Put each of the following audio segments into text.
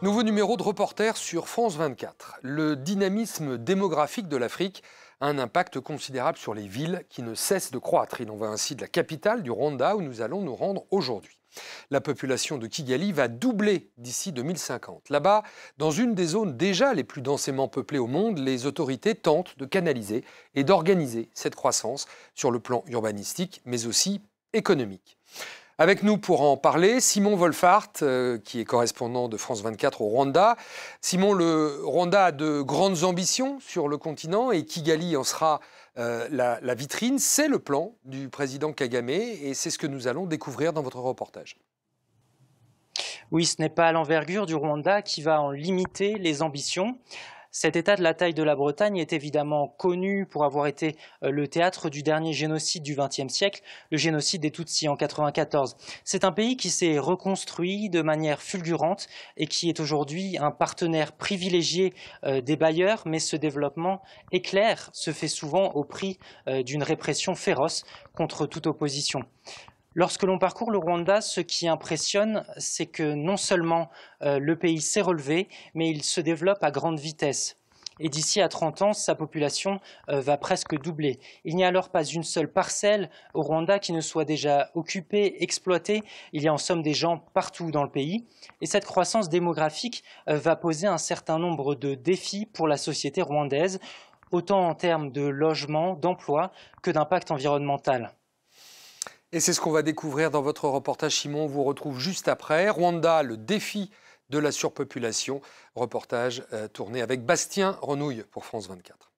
Nouveau numéro de reporter sur France 24. Le dynamisme démographique de l'Afrique a un impact considérable sur les villes qui ne cessent de croître. Il en va ainsi de la capitale du Rwanda où nous allons nous rendre aujourd'hui. La population de Kigali va doubler d'ici 2050. Là-bas, dans une des zones déjà les plus densément peuplées au monde, les autorités tentent de canaliser et d'organiser cette croissance sur le plan urbanistique, mais aussi économique. Avec nous pour en parler, Simon Wolfart, qui est correspondant de France 24 au Rwanda. Simon, le Rwanda a de grandes ambitions sur le continent et Kigali en sera la vitrine. C'est le plan du président Kagame et c'est ce que nous allons découvrir dans votre reportage. Oui, ce n'est pas l'envergure du Rwanda qui va en limiter les ambitions. Cet État de la taille de la Bretagne est évidemment connu pour avoir été le théâtre du dernier génocide du XXe siècle, le génocide des Tutsis en 1994. C'est un pays qui s'est reconstruit de manière fulgurante et qui est aujourd'hui un partenaire privilégié des bailleurs, mais ce développement éclair se fait souvent au prix d'une répression féroce contre toute opposition. Lorsque l'on parcourt le Rwanda, ce qui impressionne, c'est que non seulement le pays s'est relevé, mais il se développe à grande vitesse. Et d'ici à 30 ans, sa population va presque doubler. Il n'y a alors pas une seule parcelle au Rwanda qui ne soit déjà occupée, exploitée. Il y a en somme des gens partout dans le pays. Et cette croissance démographique va poser un certain nombre de défis pour la société rwandaise, autant en termes de logement, d'emploi que d'impact environnemental. Et c'est ce qu'on va découvrir dans votre reportage, Simon. On vous retrouve juste après. Rwanda, le défi de la surpopulation. Reportage tourné avec Bastien Renouille pour France 24.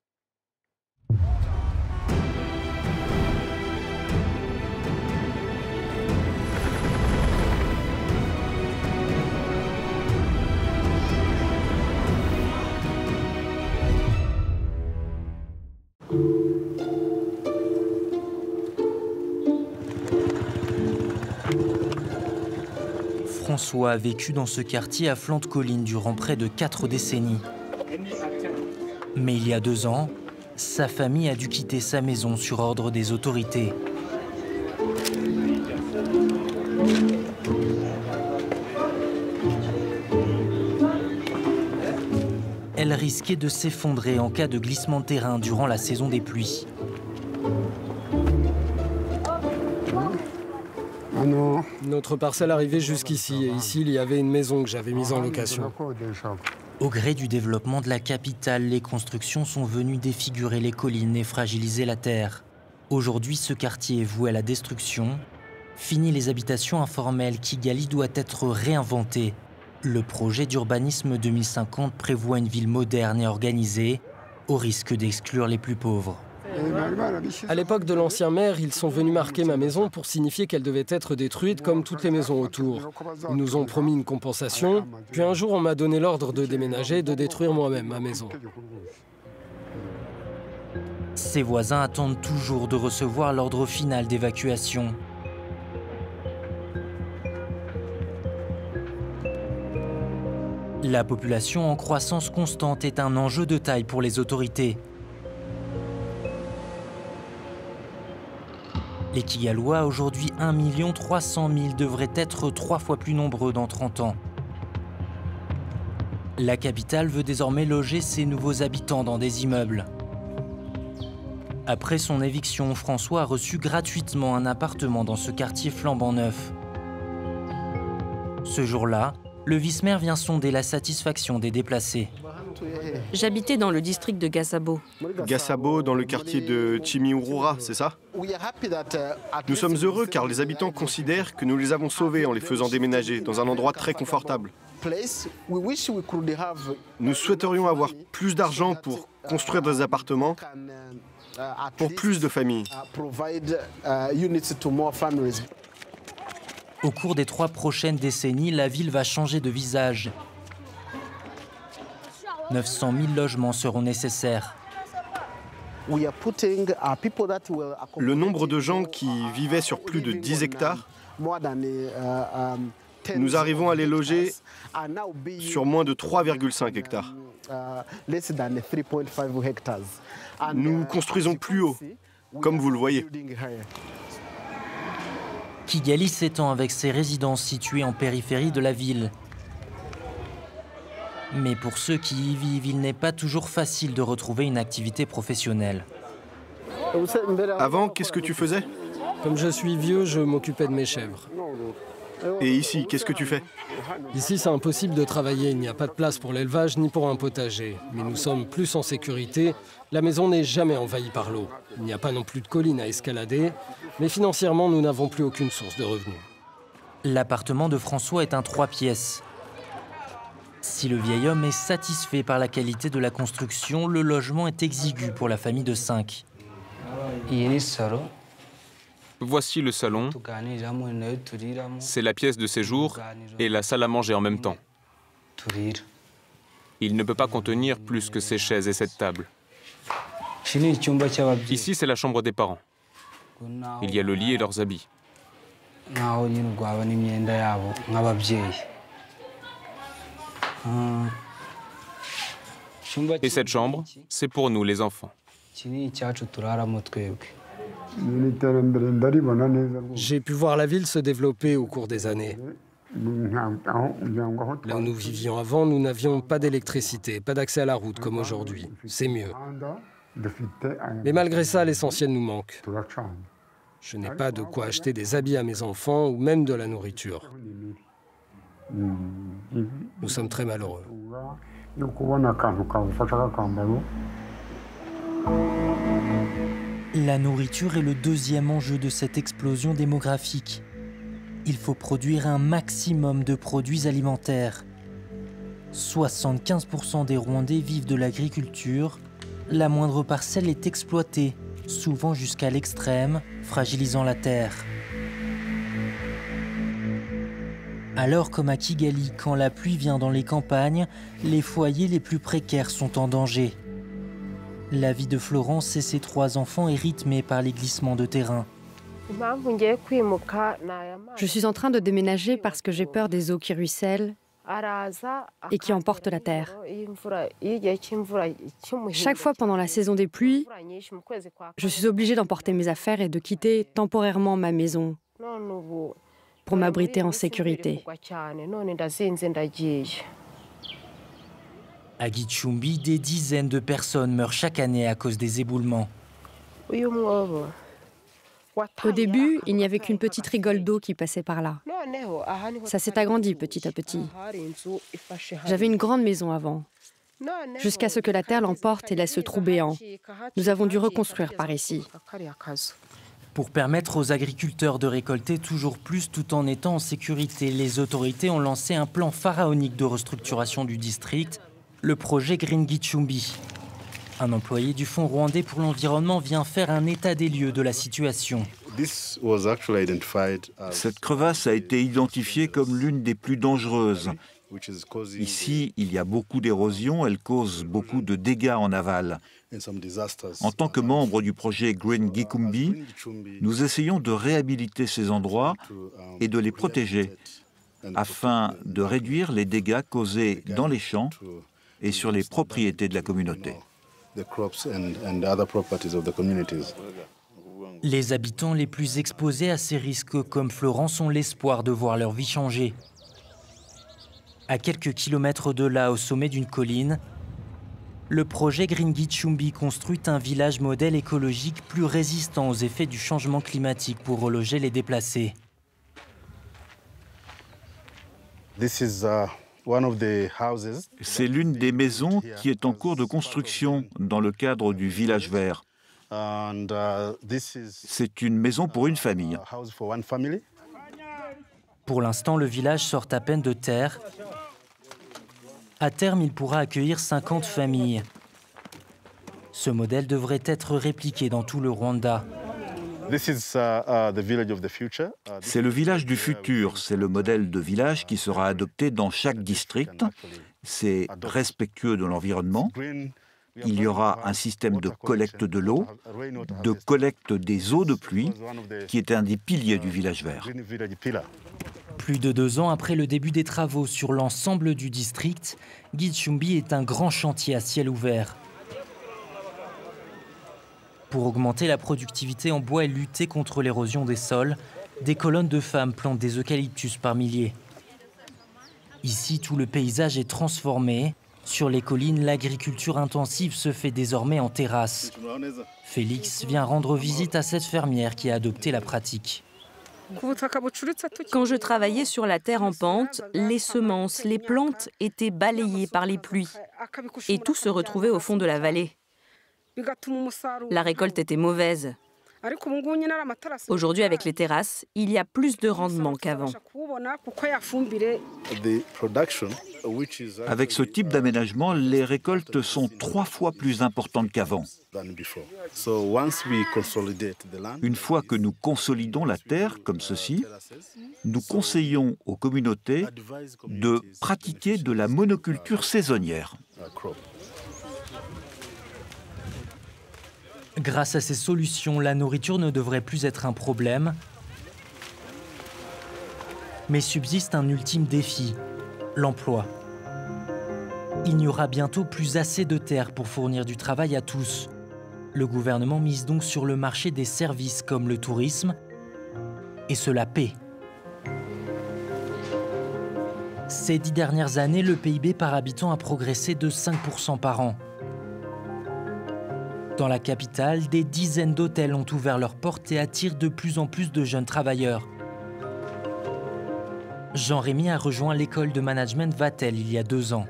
François a vécu dans ce quartier à flanc de colline durant près de 4 décennies. Mais il y a 2 ans, sa famille a dû quitter sa maison sur ordre des autorités. Elle risquait de s'effondrer en cas de glissement de terrain durant la saison des pluies. Notre parcelle arrivait jusqu'ici et ici il y avait une maison que j'avais mise en location. Au gré du développement de la capitale, les constructions sont venues défigurer les collines et fragiliser la terre. Aujourd'hui, ce quartier est voué à la destruction. Fini les habitations informelles, Kigali doit être réinventé. Le projet d'urbanisme 2050 prévoit une ville moderne et organisée, au risque d'exclure les plus pauvres. À l'époque de l'ancien maire, ils sont venus marquer ma maison pour signifier qu'elle devait être détruite comme toutes les maisons autour. Ils nous ont promis une compensation, puis un jour on m'a donné l'ordre de déménager et de détruire moi-même ma maison. Ses voisins attendent toujours de recevoir l'ordre final d'évacuation. La population en croissance constante est un enjeu de taille pour les autorités. Les Kigalois, aujourd'hui 1 300 000, devraient être 3 fois plus nombreux dans 30 ans. La capitale veut désormais loger ses nouveaux habitants dans des immeubles. Après son éviction, François a reçu gratuitement un appartement dans ce quartier flambant neuf. Ce jour-là, le vice-maire vient sonder la satisfaction des déplacés. J'habitais dans le district de Gasabo. Gasabo, dans le quartier de Chimiurura, c'est ça? Nous sommes heureux car les habitants considèrent que nous les avons sauvés en les faisant déménager dans un endroit très confortable. Nous souhaiterions avoir plus d'argent pour construire des appartements pour plus de familles. Au cours des 3 prochaines décennies, la ville va changer de visage. 900 000 logements seront nécessaires. Le nombre de gens qui vivaient sur plus de 10 hectares, nous arrivons à les loger sur moins de 3,5 hectares. Nous construisons plus haut, comme vous le voyez. Kigali s'étend avec ses résidences situées en périphérie de la ville. Mais pour ceux qui y vivent, il n'est pas toujours facile de retrouver une activité professionnelle. Avant, qu'est-ce que tu faisais? Comme je suis vieux, je m'occupais de mes chèvres. Et ici, qu'est-ce que tu fais? Ici, c'est impossible de travailler. Il n'y a pas de place pour l'élevage ni pour un potager. Mais nous sommes plus en sécurité. La maison n'est jamais envahie par l'eau. Il n'y a pas non plus de collines à escalader. Mais financièrement, nous n'avons plus aucune source de revenus. L'appartement de François est un 3 pièces. Si le vieil homme est satisfait par la qualité de la construction, le logement est exigu pour la famille de 5. Voici le salon, c'est la pièce de séjour et la salle à manger en même temps. Il ne peut pas contenir plus que ces chaises et cette table. Ici, c'est la chambre des parents. Il y a le lit et leurs habits. Et cette chambre, c'est pour nous, les enfants. J'ai pu voir la ville se développer au cours des années. Là où nous vivions avant, nous n'avions pas d'électricité, pas d'accès à la route comme aujourd'hui. C'est mieux. Mais malgré ça, l'essentiel nous manque. Je n'ai pas de quoi acheter des habits à mes enfants ou même de la nourriture. Nous sommes très malheureux. La nourriture est le deuxième enjeu de cette explosion démographique. Il faut produire un maximum de produits alimentaires. 75% des Rwandais vivent de l'agriculture. La moindre parcelle est exploitée, souvent jusqu'à l'extrême, fragilisant la terre. Alors comme à Kigali, quand la pluie vient dans les campagnes, les foyers les plus précaires sont en danger. La vie de Florence et ses 3 enfants est rythmée par les glissements de terrain. Je suis en train de déménager parce que j'ai peur des eaux qui ruissellent et qui emportent la terre. Chaque fois pendant la saison des pluies, je suis obligée d'emporter mes affaires et de quitter temporairement ma maison pour m'abriter en sécurité. À Gicumbi, des dizaines de personnes meurent chaque année à cause des éboulements. Au début, il n'y avait qu'une petite rigole d'eau qui passait par là. Ça s'est agrandi petit à petit. J'avais une grande maison avant, jusqu'à ce que la terre l'emporte et laisse ce trou béant. Nous avons dû reconstruire par ici. Pour permettre aux agriculteurs de récolter toujours plus tout en étant en sécurité, les autorités ont lancé un plan pharaonique de restructuration du district, le projet Green Gicumbi. Un employé du Fonds rwandais pour l'environnement vient faire un état des lieux de la situation. Cette crevasse a été identifiée comme l'une des plus dangereuses. Ici, il y a beaucoup d'érosion, elle cause beaucoup de dégâts en aval. En tant que membre du projet Green Gicumbi, nous essayons de réhabiliter ces endroits et de les protéger afin de réduire les dégâts causés dans les champs et sur les propriétés de la communauté. Les habitants les plus exposés à ces risques comme Florence ont l'espoir de voir leur vie changer. À quelques kilomètres de là, au sommet d'une colline, le projet Green Gicumbi construit un village modèle écologique plus résistant aux effets du changement climatique pour reloger les déplacés. C'est l'une des maisons qui est en cours de construction dans le cadre du village vert. C'est une maison pour une famille. Pour l'instant, le village sort à peine de terre. À terme, il pourra accueillir 50 familles. Ce modèle devrait être répliqué dans tout le Rwanda. C'est le village du futur, c'est le modèle de village qui sera adopté dans chaque district. C'est respectueux de l'environnement. Il y aura un système de collecte de l'eau, de collecte des eaux de pluie, qui est un des piliers du village vert. Plus de 2 ans après le début des travaux sur l'ensemble du district, Gicumbi est un grand chantier à ciel ouvert. Pour augmenter la productivité en bois et lutter contre l'érosion des sols, des colonnes de femmes plantent des eucalyptus par milliers. Ici, tout le paysage est transformé. Sur les collines, l'agriculture intensive se fait désormais en terrasse. Félix vient rendre visite à cette fermière qui a adopté la pratique. Quand je travaillais sur la terre en pente, les semences, les plantes étaient balayées par les pluies et tout se retrouvait au fond de la vallée. La récolte était mauvaise. Aujourd'hui, avec les terrasses, il y a plus de rendement qu'avant. Avec ce type d'aménagement, les récoltes sont 3 fois plus importantes qu'avant. Une fois que nous consolidons la terre, comme ceci, nous conseillons aux communautés de pratiquer de la monoculture saisonnière. Grâce à ces solutions, la nourriture ne devrait plus être un problème. Mais subsiste un ultime défi, l'emploi. Il n'y aura bientôt plus assez de terre pour fournir du travail à tous. Le gouvernement mise donc sur le marché des services comme le tourisme, et cela paie. Ces 10 dernières années, le PIB par habitant a progressé de 5% par an. Dans la capitale, des dizaines d'hôtels ont ouvert leurs portes et attirent de plus en plus de jeunes travailleurs. Jean-Rémy a rejoint l'école de management Vatel il y a 2 ans.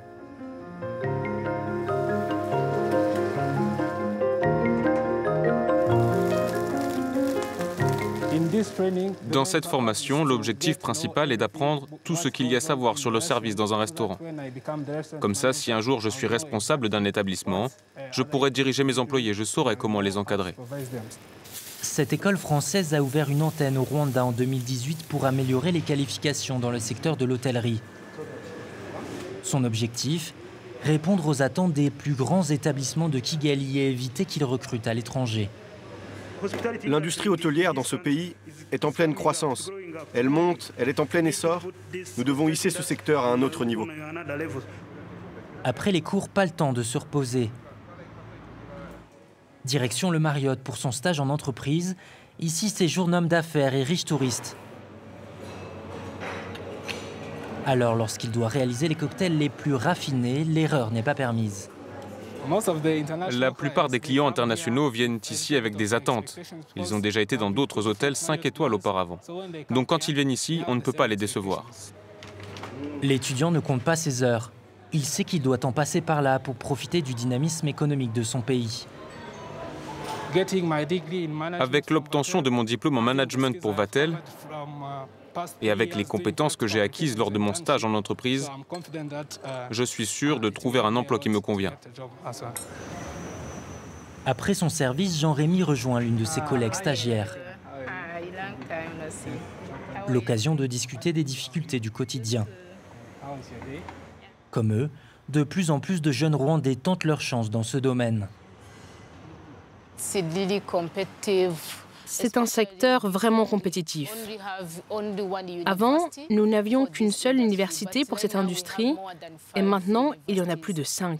Dans cette formation, l'objectif principal est d'apprendre tout ce qu'il y a à savoir sur le service dans un restaurant. Comme ça, si un jour je suis responsable d'un établissement, je pourrai diriger mes employés, je saurai comment les encadrer. Cette école française a ouvert une antenne au Rwanda en 2018 pour améliorer les qualifications dans le secteur de l'hôtellerie. Son objectif, répondre aux attentes des plus grands établissements de Kigali et éviter qu'ils recrutent à l'étranger. L'industrie hôtelière dans ce pays est en pleine croissance. Elle monte, elle est en plein essor. Nous devons hisser ce secteur à un autre niveau. Après les cours, pas le temps de se reposer. Direction le Marriott pour son stage en entreprise. Ici, séjourne homme d'affaires et riche touriste. Alors, lorsqu'il doit réaliser les cocktails les plus raffinés, l'erreur n'est pas permise. La plupart des clients internationaux viennent ici avec des attentes. Ils ont déjà été dans d'autres hôtels 5 étoiles auparavant. Donc quand ils viennent ici, on ne peut pas les décevoir. L'étudiant ne compte pas ses heures. Il sait qu'il doit en passer par là pour profiter du dynamisme économique de son pays. Avec l'obtention de mon diplôme en management pour Vatel et avec les compétences que j'ai acquises lors de mon stage en entreprise, je suis sûr de trouver un emploi qui me convient. Après son service, Jean-Rémy rejoint l'une de ses collègues stagiaires. L'occasion de discuter des difficultés du quotidien. Comme eux, de plus en plus de jeunes Rwandais tentent leur chance dans ce domaine. C'est un secteur vraiment compétitif. Avant, nous n'avions qu'une seule université pour cette industrie et maintenant, il y en a plus de 5.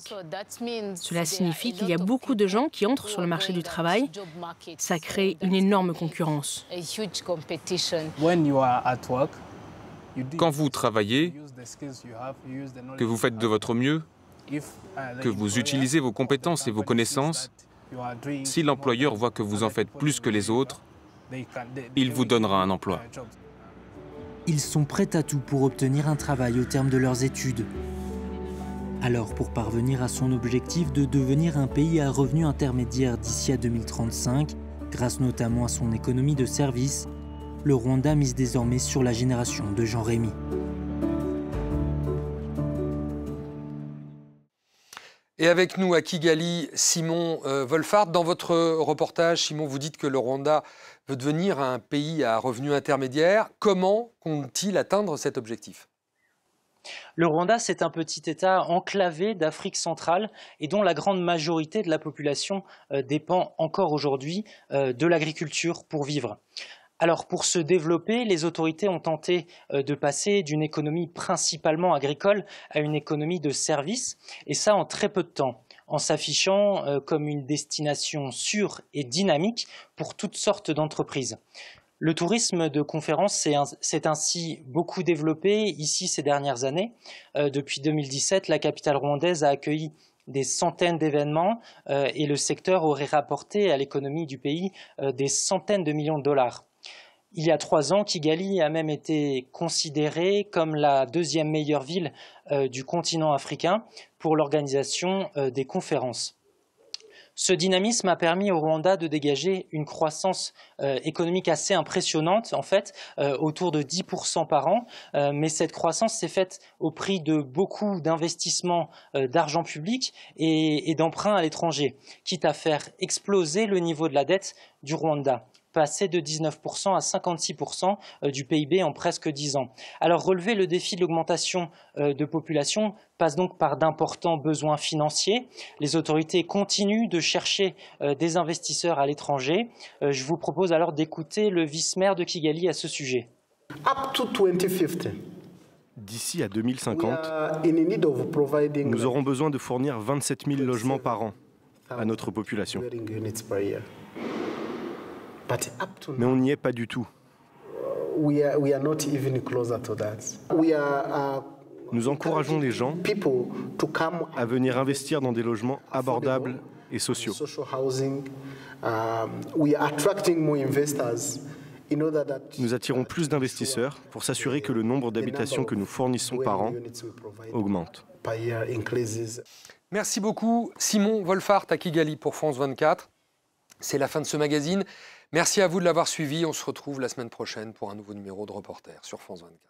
Cela signifie qu'il y a beaucoup de gens qui entrent sur le marché du travail. Ça crée une énorme concurrence. Quand vous travaillez, que vous faites de votre mieux, que vous utilisez vos compétences et vos connaissances, si l'employeur voit que vous en faites plus que les autres, il vous donnera un emploi. Ils sont prêts à tout pour obtenir un travail au terme de leurs études. Alors, pour parvenir à son objectif de devenir un pays à revenu intermédiaire d'ici à 2035, grâce notamment à son économie de services, le Rwanda mise désormais sur la génération de Jean-Rémy. Et avec nous à Kigali, Simon Wolfhard. Dans votre reportage, Simon, vous dites que le Rwanda veut devenir un pays à revenu intermédiaire. Comment compte-t-il atteindre cet objectif ? Le Rwanda, c'est un petit État enclavé d'Afrique centrale et dont la grande majorité de la population dépend encore aujourd'hui de l'agriculture pour vivre. Alors pour se développer, les autorités ont tenté de passer d'une économie principalement agricole à une économie de services, et ça en très peu de temps, en s'affichant comme une destination sûre et dynamique pour toutes sortes d'entreprises. Le tourisme de conférence s'est ainsi beaucoup développé ici ces dernières années. Depuis 2017, la capitale rwandaise a accueilli des centaines d'événements et le secteur aurait rapporté à l'économie du pays des centaines de millions de dollars. Il y a 3 ans, Kigali a même été considérée comme la 2e meilleure ville du continent africain pour l'organisation des conférences. Ce dynamisme a permis au Rwanda de dégager une croissance économique assez impressionnante, en fait, autour de 10% par an. Mais cette croissance s'est faite au prix de beaucoup d'investissements d'argent public et d'emprunts à l'étranger, quitte à faire exploser le niveau de la dette du Rwanda, passé de 19% à 56% du PIB en presque 10 ans. Alors relever le défi de l'augmentation de population passe donc par d'importants besoins financiers. Les autorités continuent de chercher des investisseurs à l'étranger. Je vous propose alors d'écouter le vice-maire de Kigali à ce sujet. D'ici à 2050, nous aurons besoin de fournir 27 000 logements par an à notre population. Mais on n'y est pas du tout. Nous encourageons les gens à venir investir dans des logements abordables et sociaux. Nous attirons plus d'investisseurs pour s'assurer que le nombre d'habitations que nous fournissons par an augmente. Merci beaucoup Simon Wolfhard à Kigali pour France 24. C'est la fin de ce magazine. Merci à vous de l'avoir suivi. On se retrouve la semaine prochaine pour un nouveau numéro de Reporter sur France 24.